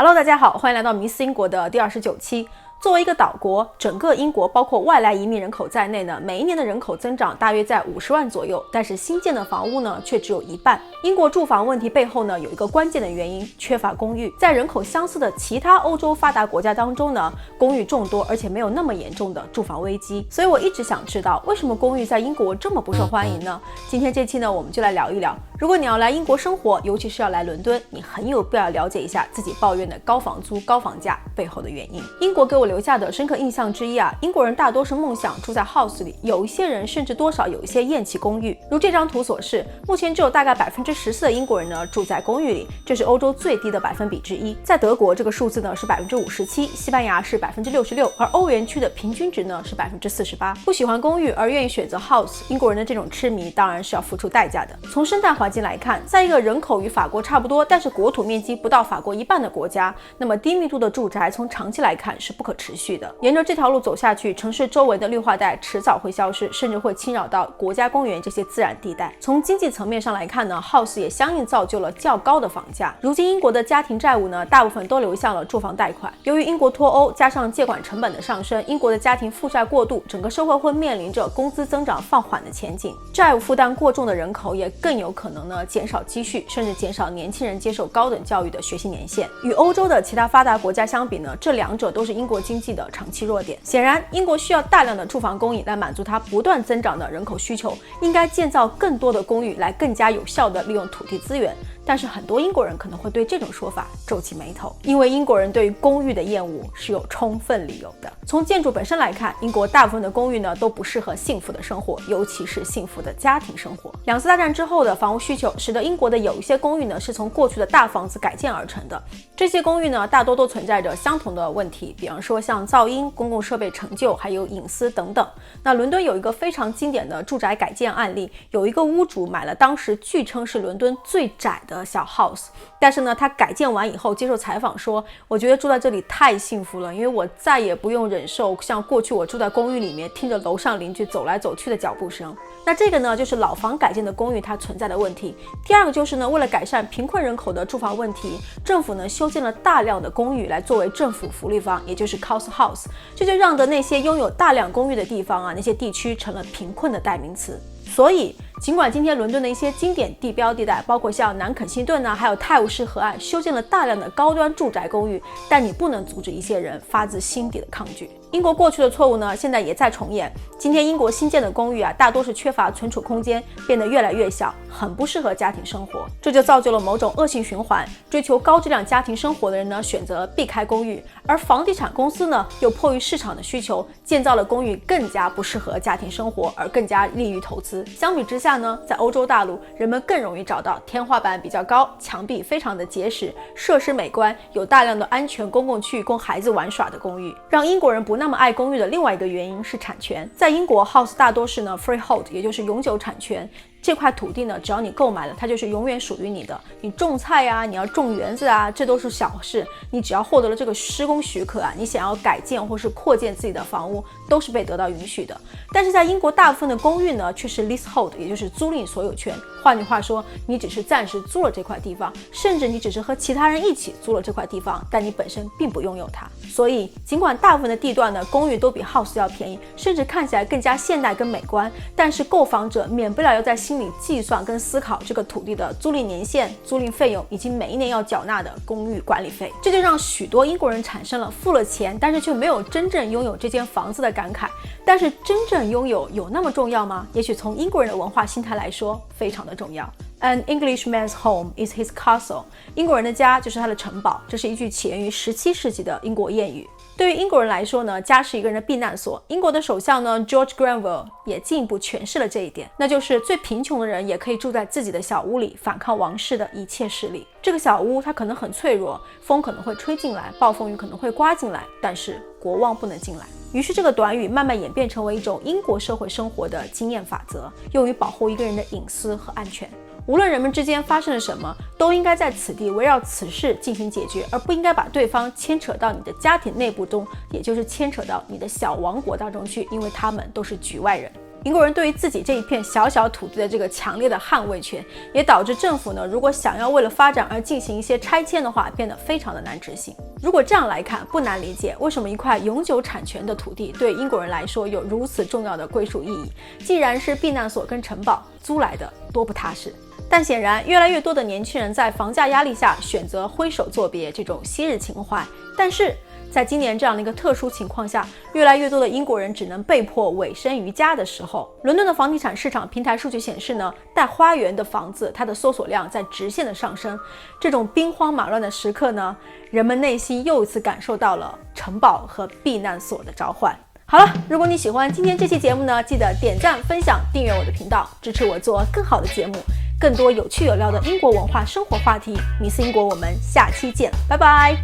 Hello， 大家好，欢迎来到迷思英国的第29期。作为一个岛国，整个英国包括外来移民人口在内呢，每一年的人口增长大约在50万左右，但是新建的房屋呢却只有一半。英国住房问题背后呢有一个关键的原因，缺乏公寓。在人口相似的其他欧洲发达国家当中呢，公寓众多，而且没有那么严重的住房危机。所以我一直想知道，为什么公寓在英国这么不受欢迎呢？今天这期呢，我们就来聊一聊。如果你要来英国生活，尤其是要来伦敦，你很有必要了解一下自己抱怨的高房租、高房价背后的原因。英国给我留下的深刻印象之一啊，英国人大多是梦想住在 house 里，有一些人甚至多少有一些厌弃公寓。如这张图所示，目前只有大概14%的英国人呢住在公寓里，这是欧洲最低的百分比之一。在德国，这个数字呢是57%，西班牙是66%，而欧元区的平均值呢是48%。不喜欢公寓而愿意选择 house， 英国人的这种痴迷当然是要付出代价的。从生态环境来看，在一个人口与法国差不多，但是国土面积不到法国一半的国家，那么低密度的住宅从长期来看是不可持续的。沿着这条路走下去，城市周围的绿化带迟早会消失，甚至会侵扰到国家公园这些自然地带。从经济层面上来看呢 ，house 也相应造就了较高的房价。如今英国的家庭债务呢，大部分都流向了住房贷款。由于英国脱欧加上借款成本的上升，英国的家庭负债过度，整个社会会面临着工资增长放缓的前景。债务负担过重的人口也更有可能呢减少积蓄，甚至减少年轻人接受高等教育的学习年限。与欧洲的其他发达国家相比呢，这两者都是英国经济的长期弱点。显然，英国需要大量的住房供应来满足它不断增长的人口需求，应该建造更多的公寓来更加有效地利用土地资源。但是很多英国人可能会对这种说法皱起眉头，因为英国人对于公寓的厌恶是有充分理由的。从建筑本身来看，英国大部分的公寓呢都不适合幸福的生活，尤其是幸福的家庭生活。两次大战之后的房屋需求，使得英国的有一些公寓呢是从过去的大房子改建而成的。这些公寓呢大多都存在着相同的问题，比方说像噪音、公共设备陈旧，还有隐私等等。那伦敦有一个非常经典的住宅改建案例，有一个屋主买了当时据称是伦敦最窄的小 house， 但是呢他改建完以后接受采访说，我觉得住在这里太幸福了，因为我再也不用忍受像过去我住在公寓里面听着楼上邻居走来走去的脚步声。那这个呢就是老房改建的公寓它存在的问题。第二个就是呢，为了改善贫困人口的住房问题，政府呢修建了大量的公寓来作为政府福利房，也就是 council house， 这就让的那些拥有大量公寓的地方啊，那些地区成了贫困的代名词。所以尽管今天伦敦的一些经典地标地带，包括像南肯辛顿还有泰晤士河岸修建了大量的高端住宅公寓，但你不能阻止一些人发自心底的抗拒。英国过去的错误呢，现在也在重演。今天英国新建的公寓啊，大多是缺乏存储空间，变得越来越小，很不适合家庭生活。这就造就了某种恶性循环，追求高质量家庭生活的人呢，选择避开公寓，而房地产公司呢，又迫于市场的需求，建造了公寓更加不适合家庭生活，而更加利于投资。相比之下呢，在欧洲大陆，人们更容易找到天花板比较高、墙壁非常的结实、设施美观、有大量的安全公共区域供孩子玩耍的公寓。让英国人不那么爱公寓的另外一个原因是产权。在英国 house 大多是呢 freehold， 也就是永久产权。这块土地呢，只要你购买了，它就是永远属于你的。你种菜啊，你要种园子啊，这都是小事。你只要获得了这个施工许可啊，你想要改建或是扩建自己的房屋，都是被得到允许的。但是在英国大部分的公寓呢，却是 leasehold， 也就是租赁所有权。换句话说，你只是暂时租了这块地方，甚至你只是和其他人一起租了这块地方，但你本身并不拥有它。所以，尽管大部分的地段呢，公寓都比 house 要便宜，甚至看起来更加现代跟美观，但是购房者免不了要在心里计算跟思考这个土地的租赁年限、租赁费用以及每一年要缴纳的公寓管理费。这就让许多英国人产生了付了钱，但是却没有真正拥有这间房子的感慨。但是真正拥有有那么重要吗？也许从英国人的文化心态来说，非常的重要。An Englishman's home is his castle。 英国人的家就是他的城堡，这是一句起源于17世纪的英国谚语。对于英国人来说呢，家是一个人的避难所。英国的首相呢 George Grenville 也进一步诠释了这一点，那就是最贫穷的人也可以住在自己的小屋里，反抗王室的一切势力。这个小屋它可能很脆弱，风可能会吹进来，暴风雨可能会刮进来，但是国王不能进来。于是这个短语慢慢演变成为一种英国社会生活的经验法则，用于保护一个人的隐私和安全。无论人们之间发生了什么，都应该在此地围绕此事进行解决，而不应该把对方牵扯到你的家庭内部中，也就是牵扯到你的小王国当中去，因为他们都是局外人。英国人对于自己这一片小小土地的这个强烈的捍卫权，也导致政府呢，如果想要为了发展而进行一些拆迁的话，变得非常的难执行。如果这样来看，不难理解为什么一块永久产权的土地对英国人来说有如此重要的归属意义。既然是避难所跟城堡，租来的多不踏实。但显然，越来越多的年轻人在房价压力下选择挥手作别这种昔日情怀。但是在今年这样的一个特殊情况下，越来越多的英国人只能被迫委身于家的时候，伦敦的房地产市场平台数据显示呢，带花园的房子它的搜索量在直线的上升。这种兵荒马乱的时刻呢，人们内心又一次感受到了城堡和避难所的召唤。好了，如果你喜欢今天这期节目呢，记得点赞、分享、订阅我的频道，支持我做更好的节目，更多有趣有料的英国文化生活话题。迷思英国，我们下期见，拜拜。